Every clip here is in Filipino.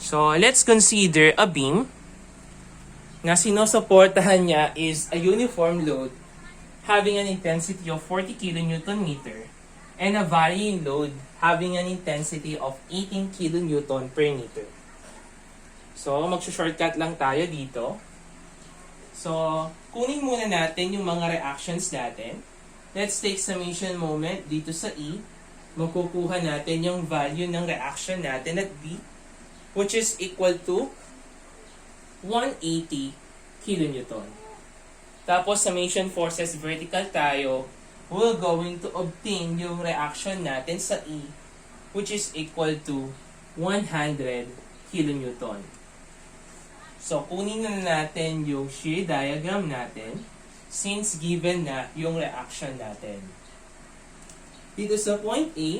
So, let's consider a beam na sinusuportahan niya is a uniform load having an intensity of 40 kN meter and a varying load having an intensity of 18 kN per meter. So, magsa-shortcut lang tayo dito. So, kunin muna natin yung mga reactions natin. Let's take summation moment dito sa E. Magkukuha natin yung value ng reaction natin at B, which is equal to 180 kN. Tapos, summation forces vertical tayo, we're going to obtain yung reaction natin sa E, which is equal to 100 kN. So, kunin na natin yung shear diagram natin since given na yung reaction natin. Dito sa point A,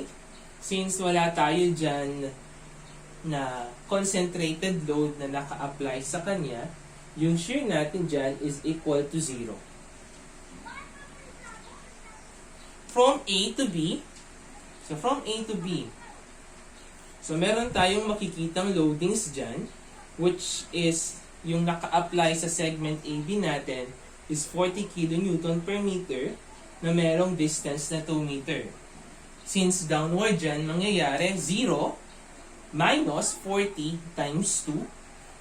since wala tayo dyan na concentrated load na naka-apply sa kanya, yung shear natin dyan is equal to 0. From A to B, so meron tayong makikitang loadings dyan, which is yung naka-apply sa segment AB natin is 40 kN per meter na merong distance na 2 meter. Since downward dyan, mangyayari 0 minus 40 times 2.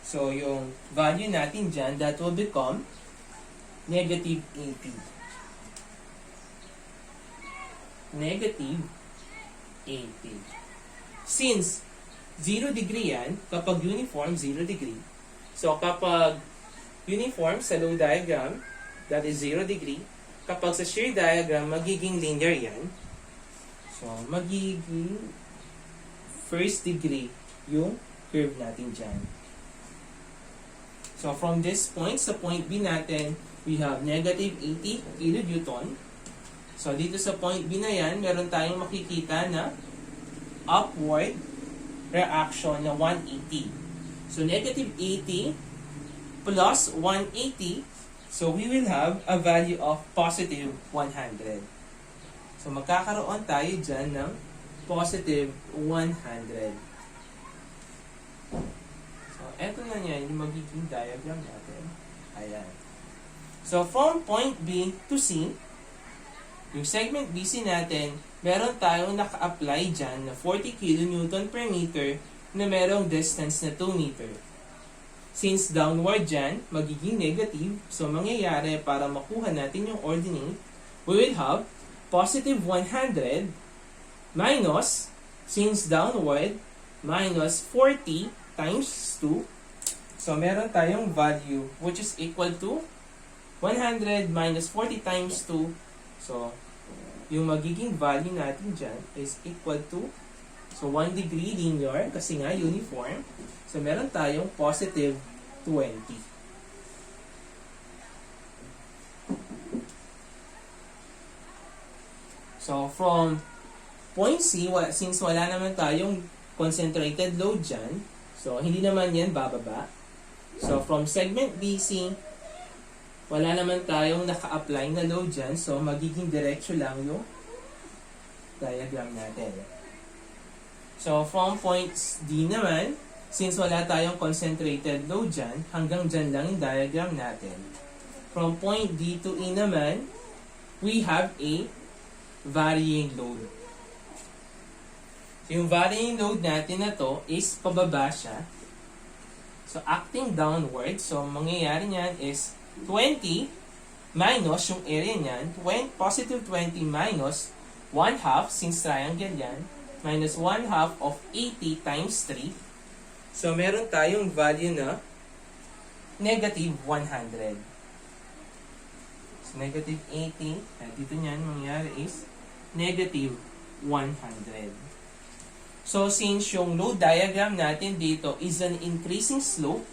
So, yung value natin dyan, that will become negative 80. Negative 80. Since 0 degree yan, kapag uniform, 0 degree. So, kapag uniform sa low diagram, that is 0 degree. Kapag sa shear diagram, magiging linear yan. So, magiging first degree yung curve natin dyan. So, from this point, sa point B natin, we have negative 80 kN. So, dito sa point B na yan, meron tayong makikita na upward reaction na 180. So, negative 80 plus 180, so we will have a value of positive 100. So, magkakaroon tayo dyan ng positive 100. So, eto na yan, yung magiging diagram natin. Ayan. So, from point B to C, yung segment BC natin, meron tayong naka-apply dyan na 40 kN per meter na merong distance na 2 meter. Since downward dyan, magiging negative, so mangyayari para makuha natin yung ordinate, we will have positive 100 minus, since downward, minus 40 times 2. So meron tayong value which is equal to 100 minus 40 times 2. So, yung magiging value natin dyan is equal to, so 1 degree linear, kasi nga uniform. So, meron tayong positive 20. So, from point C, since wala naman tayong concentrated load dyan, so, hindi naman yan bababa. So, from segment BC, wala naman tayong naka-apply na load dyan, so magiging diretso lang yung diagram natin. So, from point D naman, since wala tayong concentrated load dyan, hanggang dyan lang yung diagram natin. From point D to E naman, we have a varying load. So, yung varying load natin na to is pababa siya. So, acting downward, so mangyayari niyan is 20 minus yung area niyan, positive 20 minus 1/2, since triangle yan, minus 1/2 of 80 times 3. So, meron tayong value na negative 100. So, negative 80, at dito niyan, mangyayari is negative 100. So, since yung load diagram natin dito is an increasing slope,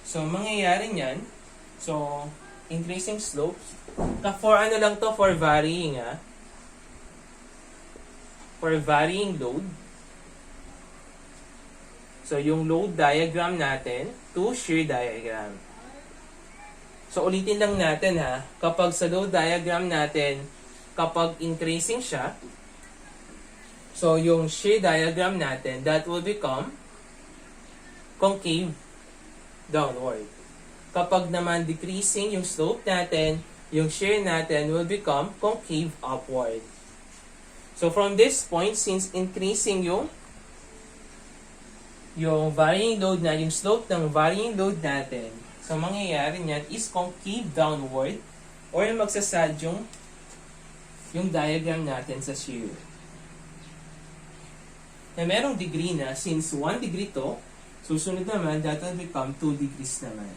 so, mangyayari niyan, so, increasing slopes. For ano lang to? For varying, for varying load. So, yung load diagram natin to shear diagram. So, ulitin lang natin kapag sa load diagram natin, kapag increasing siya, so, yung shear diagram natin, that will become concave downward. Kapag naman decreasing yung slope natin, yung shear natin will become concave upward. So from this point, since increasing yung varying load na, yung slope ng varying load natin, so mangyayari niyan is concave downward or magsasad yung diagram natin sa shear. Na merong degree na, since 1 degree to, susunod naman, that will become 2 degrees naman.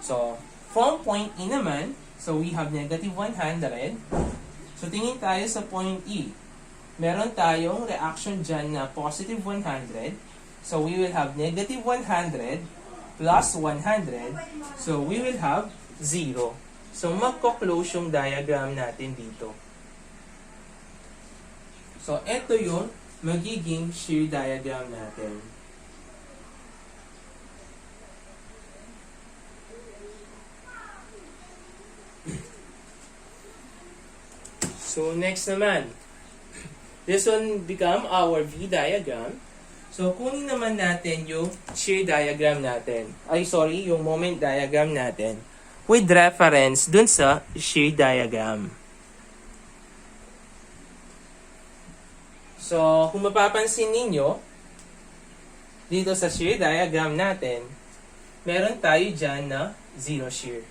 So, from point E naman, so we have negative 100. So, tingin tayo sa point E. Meron tayong reaction dyan na positive 100. So, we will have negative 100 plus 100. So, we will have 0. So, magko-close yung diagram natin dito. So, ito yung magiging shear diagram natin. So, next naman. This one become our V diagram. So, kunin naman natin yung shear diagram natin. Yung moment diagram natin. With reference dun sa shear diagram. So, kung mapapansin ninyo, dito sa shear diagram natin, meron tayo dyan na zero shear.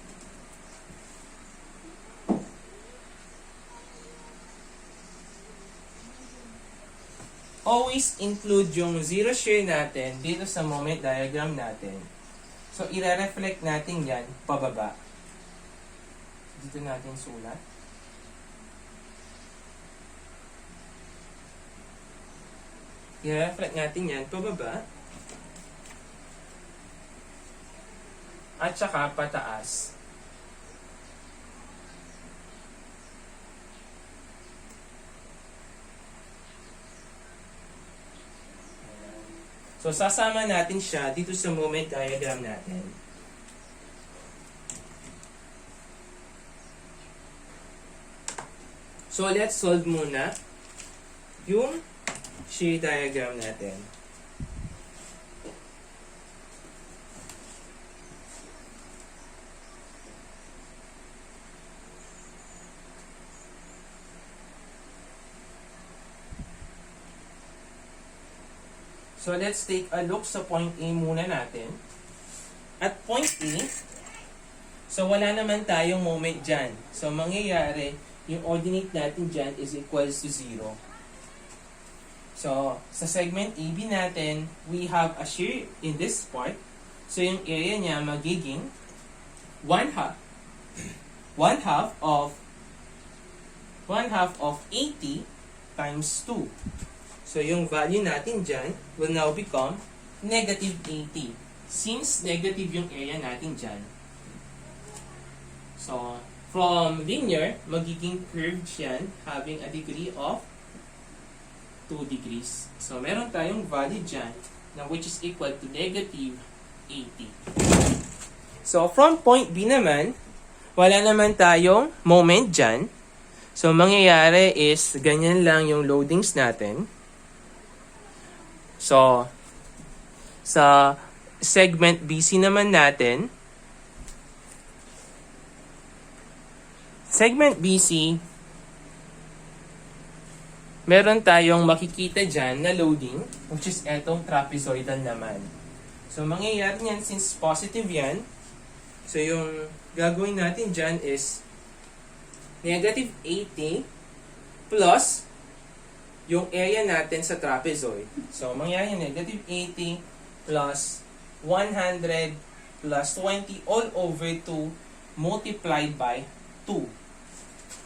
Always include yung zero shear natin dito sa moment diagram natin. So, i-reflect natin yan pababa. Dito natin sulat. I-reflect natin yan pababa. At saka pataas. So, sasama natin siya dito sa moment diagram natin. So, let's solve muna yung shear diagram natin. So, let's take a look sa point A muna natin. At point A, so wala naman tayong moment dyan. So, mangyayari, yung ordinate natin dyan is equals to 0. So, sa segment AB natin, we have a shear in this part. So, yung area niya magiging 1/2 of 80 times 2. So, yung value natin dyan will now become negative 80. Since negative yung area natin dyan. So, from linear, magiging curved yan, having a degree of 2 degrees. So, meron tayong value dyan na which is equal to negative 80. So, from point B naman, wala naman tayong moment dyan. So, mangyayari is ganyan lang yung loadings natin. So, sa segment BC naman natin, segment BC, meron tayong makikita dyan na loading, which is etong trapezoidal naman. So, mangyayari yan since positive yan. So, yung gagawin natin dyan is negative 80 plus yung area natin sa trapezoid. So, mangyayari negative 80 plus 100 plus 20 all over 2 multiplied by 2.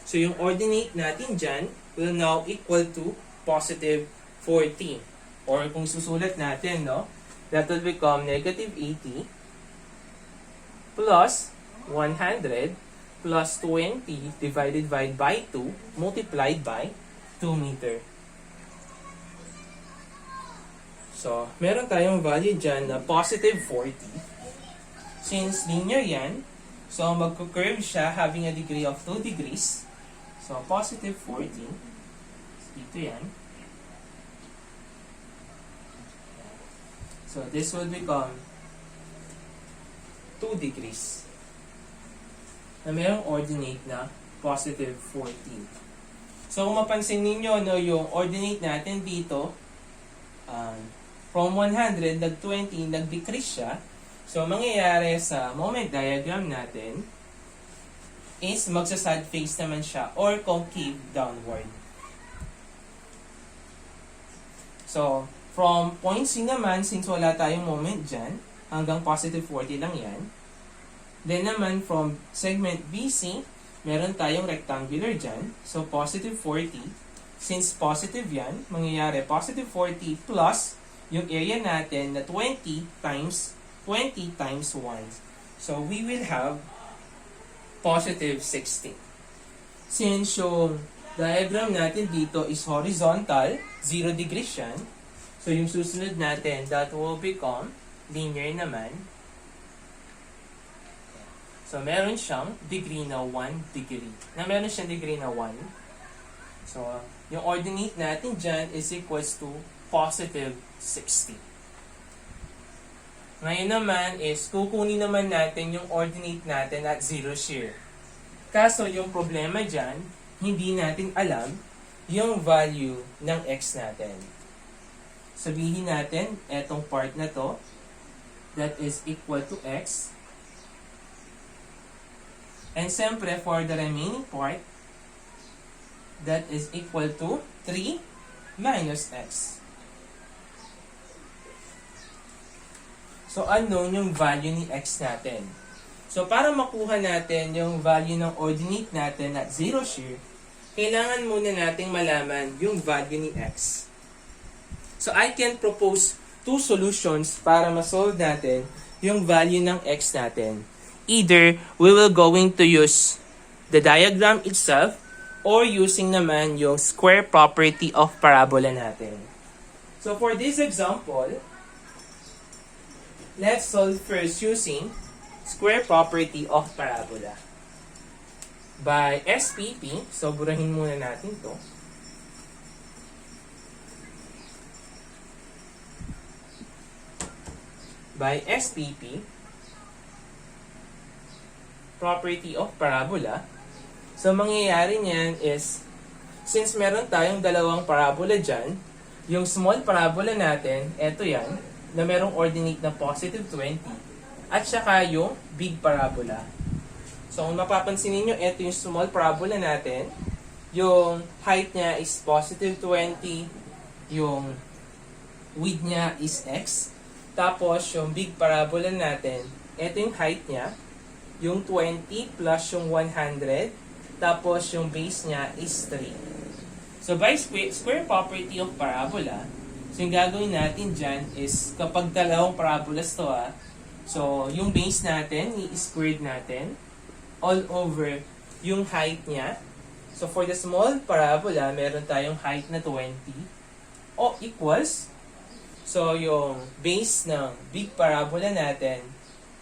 So, yung ordinate natin dyan will now equal to positive 40. Or kung susulat natin, no, that will become negative 80 plus 100 plus 20 divided by 2 multiplied by 2 meter. So, meron tayong value dyan na positive 40. Since linear yan, so magko-curve siya having a degree of 2 degrees. So, positive 40 Ito yan. So, this will become 2 degrees na mayroong ordinate na positive 14. So, kung mapansin ninyo, no, yung ordinate natin dito, from 100, nag-20, nag-decrease siya. So, mangyayari sa moment diagram natin is magsa-sad face naman siya or concave downward. So, from point C naman, since wala tayong moment dyan, hanggang positive 40 lang yan. Then naman, from segment BC, meron tayong rectangular dyan. So, positive 40. Since positive yan, mangyayari positive 40 plus yung area natin na 20 times 1. So, we will have positive 60. Since yung diagram natin dito is horizontal, 0 degrees yan. So, yung susunod natin, that will become linear naman. So, meron siyang degree na 1 degree. Meron siyang degree na 1. So, yung ordinate natin dyan is equals to positive 60. Ngayon naman is, kukunin naman natin yung ordinate natin at 0 shear. Kaso, yung problema dyan, hindi natin alam yung value ng x natin. Sabihin natin, etong part na to, that is equal to x. And siyempre, for the remaining part, that is equal to 3 minus x. So, unknown yung value ni x natin. So, para makuha natin yung value ng ordinate natin at 0 shear, kailangan muna nating malaman yung value ni x. So, I can propose 2 solutions para ma-solve natin yung value ng x natin. Either we will going to use the diagram itself or using naman yung square property of parabola natin. So for this example, let's solve first using square property of parabola. By SPP, so burahin muna natin to. By SPP, property of parabola. So, mangyayari niyan is, since meron tayong dalawang parabola dyan, yung small parabola natin, eto yan, na merong ordinate na positive 20, at saka yung big parabola. So, kung mapapansin niyo, eto yung small parabola natin, yung height niya is positive 20, yung width niya is x, tapos yung big parabola natin, eto yung height niya, yung 20 plus yung 100, tapos yung base niya is 3. So, by square property of parabola, so yung gagawin natin dyan is, kapag dalawang parabolas to so yung base natin, i-squared natin, all over yung height niya. So, for the small parabola, meron tayong height na 20, o equals, so yung base ng big parabola natin,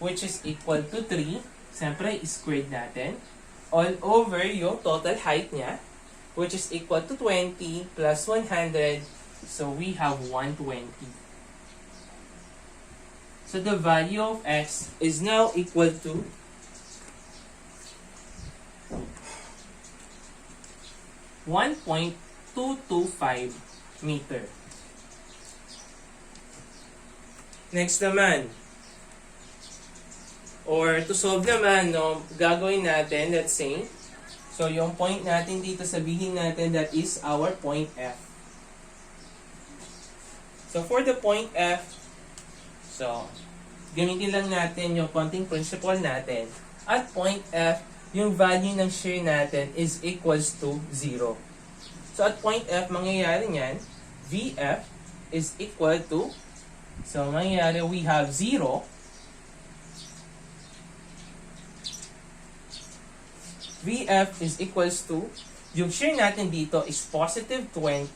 which is equal to 3, siyempre, squared natin. All over yung total height niya, which is equal to 20 plus 100. So, we have 120. So, the value of x is now equal to 1.225 meter. Next naman, or to solve naman, no, gagawin natin, let's say, so yung point natin dito, sabihin natin that is our point F. So for the point F, so gamitin lang natin yung counting principle natin. At point F, yung value ng shear natin is equals to 0. So at point F, mangyayari niyan, VF is equal to, so mangyayari we have 0, VF is equals to, yung shear natin dito is positive 20.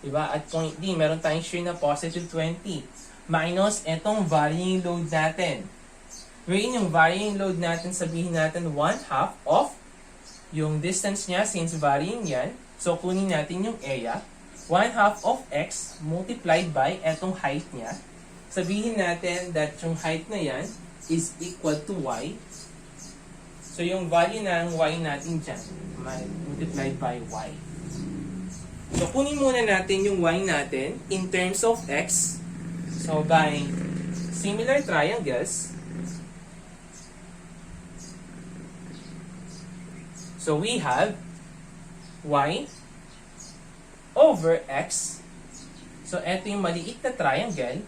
Diba? At point D, meron tayong shear na positive 20. Minus itong varying load natin. Wherein yung varying load natin, sabihin natin 1/2 of yung distance niya since varying yan. So, kunin natin yung area. 1/2 of x multiplied by etong height niya. Sabihin natin that yung height na yan is equal to y. So, yung value ng y natin dyan, multiplied by y. So, kunin muna natin yung y natin in terms of x. So, by similar triangles, so we have y over x. So, ito yung maliit na triangle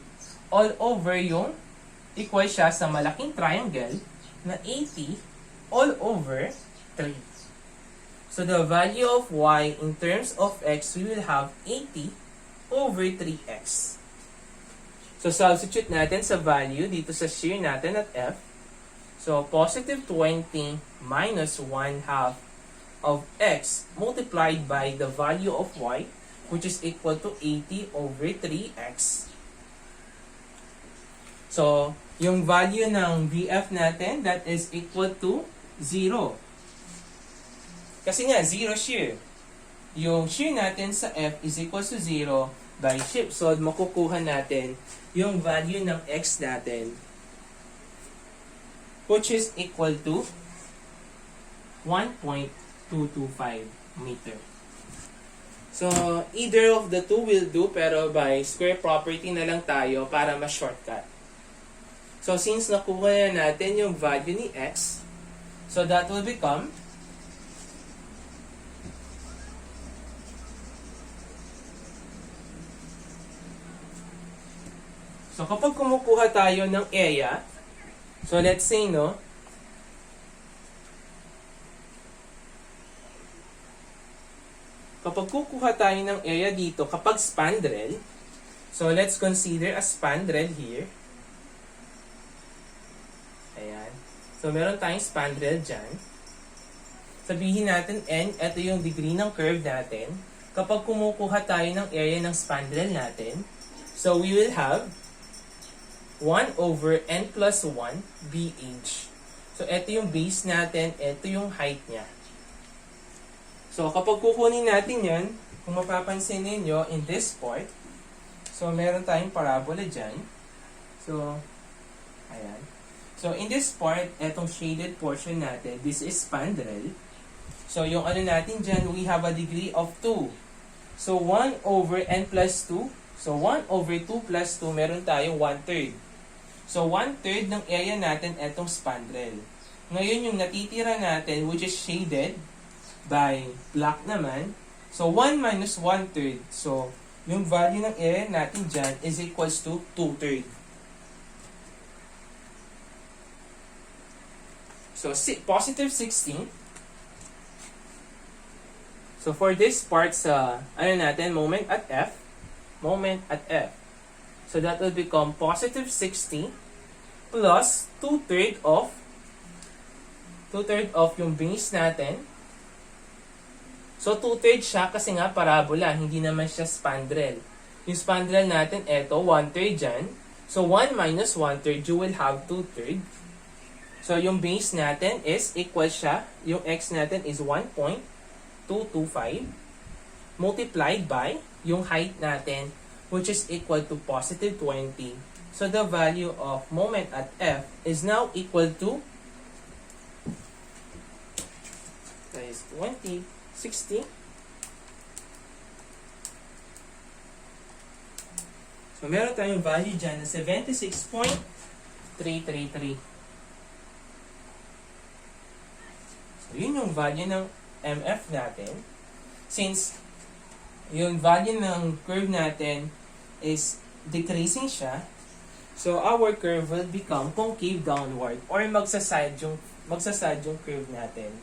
all over yung equal siya sa malaking triangle na 80 all over 3. So, the value of y in terms of x, we will have 80 over 3x. So, substitute natin sa value dito sa shear natin at f. So, positive 20 minus 1/2 of x multiplied by the value of y, which is equal to 80 over 3x. So, yung value ng VF natin, that is equal to 0. Kasi nga, 0 shear. Yung shear natin sa F is equal to 0 by shift. So, makukuha natin yung value ng x natin, which is equal to 1.225 meter. So, either of the two will do, pero by square property na lang tayo para ma-shortcut. So, since nakuha na natin yung value ni x, so that will become so kapag kumukuha tayo ng area, so let's say, no, kapag kukuha tayo ng area dito, kapag spandrel, so let's consider a spandrel here. Ayan. So, meron tayong spandrel dyan. Sabihin natin n, ito yung degree ng curve natin. Kapag kumukuha tayo ng area ng spandrel natin, so we will have 1 over n plus 1 BH. So, ito yung base natin, ito yung height niya. So, kapag kukunin natin yan, kung mapapansin ninyo in this part, so, meron tayong parabola dyan. So, ayan. So, in this part, etong shaded portion natin, this is spandrel. So, yung ano natin dyan, we have a degree of 2. So, 1 over n plus 2. So, 1 over 2 plus 2, meron tayo 1/3. So, 1/3 ng area natin, etong spandrel. Ngayon, yung natitira natin, which is shaded by black naman. So, 1 minus 1/3. So, yung value ng area natin dyan is equals to 2/3. So, positive 16. So, for this part sa, ano natin, moment at F. Moment at F. So, that will become positive 60 plus 2/3 of yung base natin. So, 2/3 siya kasi nga parabola, hindi naman siya spandrel. Yung spandrel natin, eto, 1/3 dyan. So, 1 minus 1/3, you will have 2/3. So, yung base natin is equal siya, yung x natin is 1.225 multiplied by yung height natin, which is equal to positive 20. So, the value of moment at F is now equal to, that is 20, 60. So, meron tayong value dyan na 76.333. So, yun yung value ng MF natin. Since yung value ng curve natin is decreasing siya, so our curve will become concave downward or magsaside yung curve natin.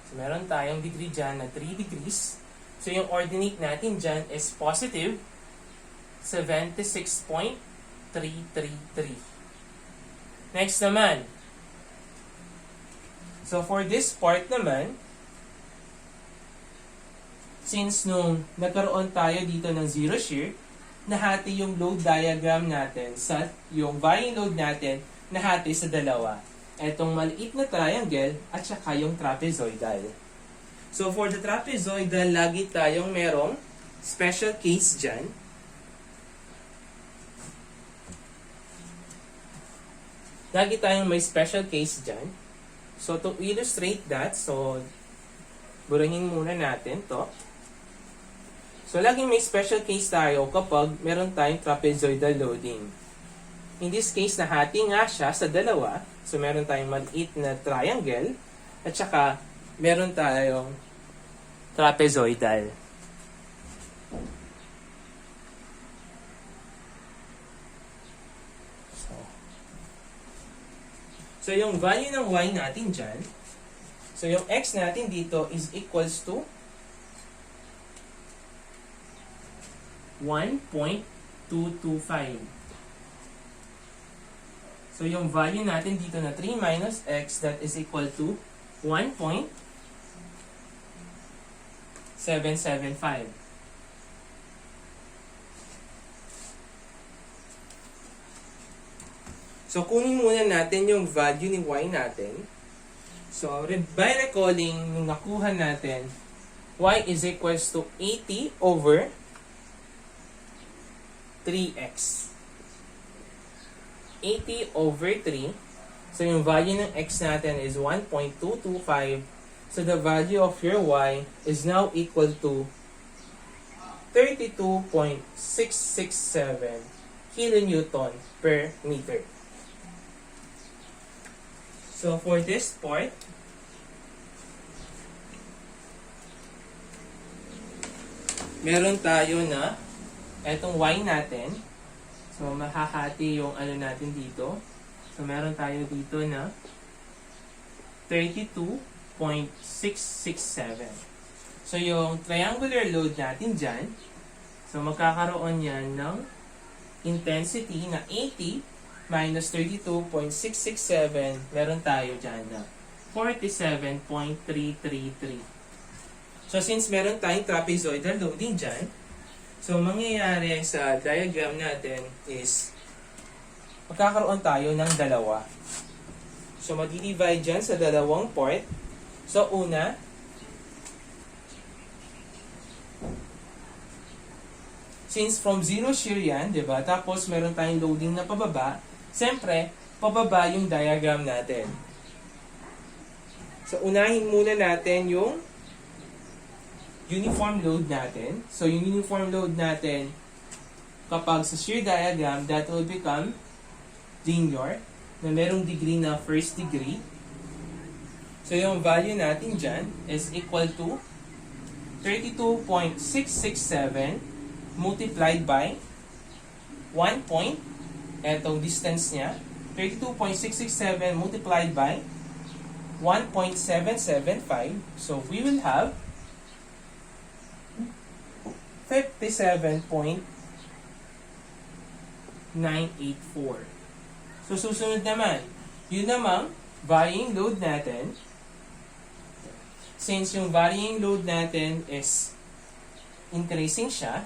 So, meron tayong degree dyan na 3 degrees. So, yung ordinate natin dyan is positive 76.333. Next naman. So, for this part naman, since nung nagkaroon tayo dito ng zero shear, nahati yung load diagram natin sa yung varying load natin, nahati sa dalawa. etong maliit na triangle at saka yung trapezoidal. So for the trapezoidal, lagi tayong merong special case dyan. Lagi tayong may special case dyan. So to illustrate that, so burahin muna natin to. So laging may special case tayo kapag meron tayong trapezoidal loading. In this case, nahati nga siya sa dalawa. So meron tayong maliit na triangle at saka meron tayong trapezoidal. So yung value ng y natin dyan, so yung x natin dito is equals to 1.225. So yung value natin dito na 3 minus x, that is equal to 1.775. So kunin muna natin yung value ni y natin. So by recalling, yung nakuha natin, y is equals to 80 over 3x. 80 over 3. So yung value ng x natin is 1.225. So the value of your y is now equal to 32.667 kilonewton per meter. So for this part, meron tayo na etong y natin. So mahahati yung ano natin dito. So meron tayo dito na 32.667. So yung triangular load natin dyan, so magkakaroon yan ng intensity na 80 minus 32.667, meron tayo dyan na 47.333. So since meron tayong trapezoidal loading dyan, so mangyayari sa diagram natin is magkakaroon tayo ng dalawa. So madi-divide dyan sa dalawang part. So una, since from zero shear yan, diba? Tapos meron tayong loading na pababa, siyempre, pababa yung diagram natin. So unahin muna natin yung uniform load natin. So yung uniform load natin, kapag sa shear diagram, that will become linear, na merong degree na first degree. So yung value natin dyan is equal to 32.667 multiplied by 1 point, etong distance niya, 32.667 multiplied by 1.775. So we will have 57.984. So susunod naman, yun namang varying load natin. Since yung varying load natin is increasing siya,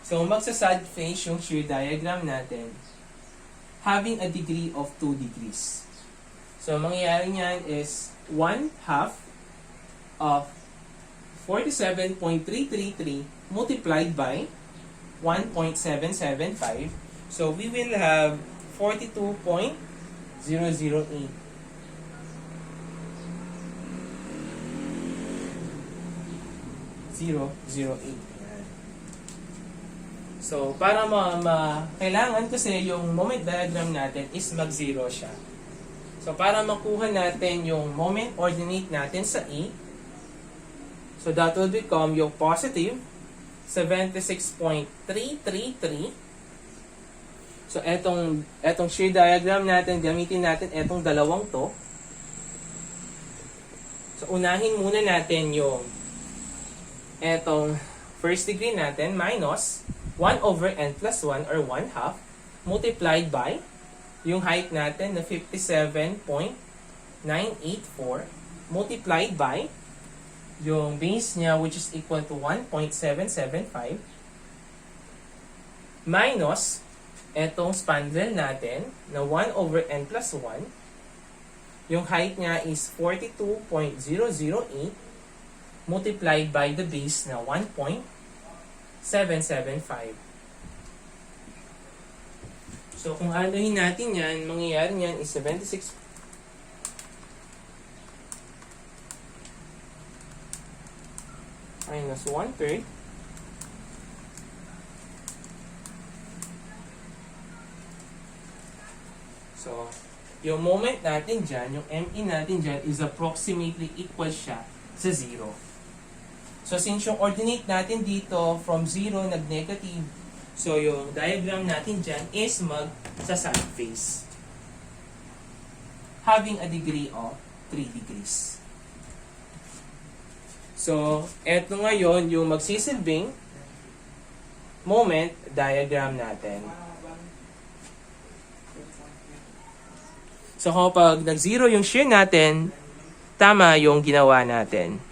so magsasad phase yung shear diagram natin having a degree of 2 degrees. So mangyayari niyan is 1/2 of 47.333 multiplied by 1.775. So we will have 42.008. 008. So, para kailangan kasi yung moment diagram natin is mag-zero siya. So, para makuha natin yung moment ordinate natin sa E, so that will become yung positive 76.333. So, etong shear diagram natin, gamitin natin etong dalawang to. So, unahin muna natin yung etong first degree natin minus 1 over n plus 1 or 1/2 multiplied by yung height natin na 57.984 multiplied by yung base niya which is equal to 1.775 minus etong spandrel natin na 1 over n plus 1. Yung height niya is 42.008 multiplied by the base na 1.775. So, kung anuhin natin yan, mangyayari niyan is 76 minus 1/3 So, yung moment natin dyan, yung ME natin dyan is approximately equal siya sa 0. So, since yung ordinate natin dito from 0 nag-negative, so yung diagram natin dyan is mag-sa-side face. Having a degree of 3 degrees. So, eto ngayon yung magsisilbing moment diagram natin. So kapag nag-zero yung shear natin, tama yung ginawa natin.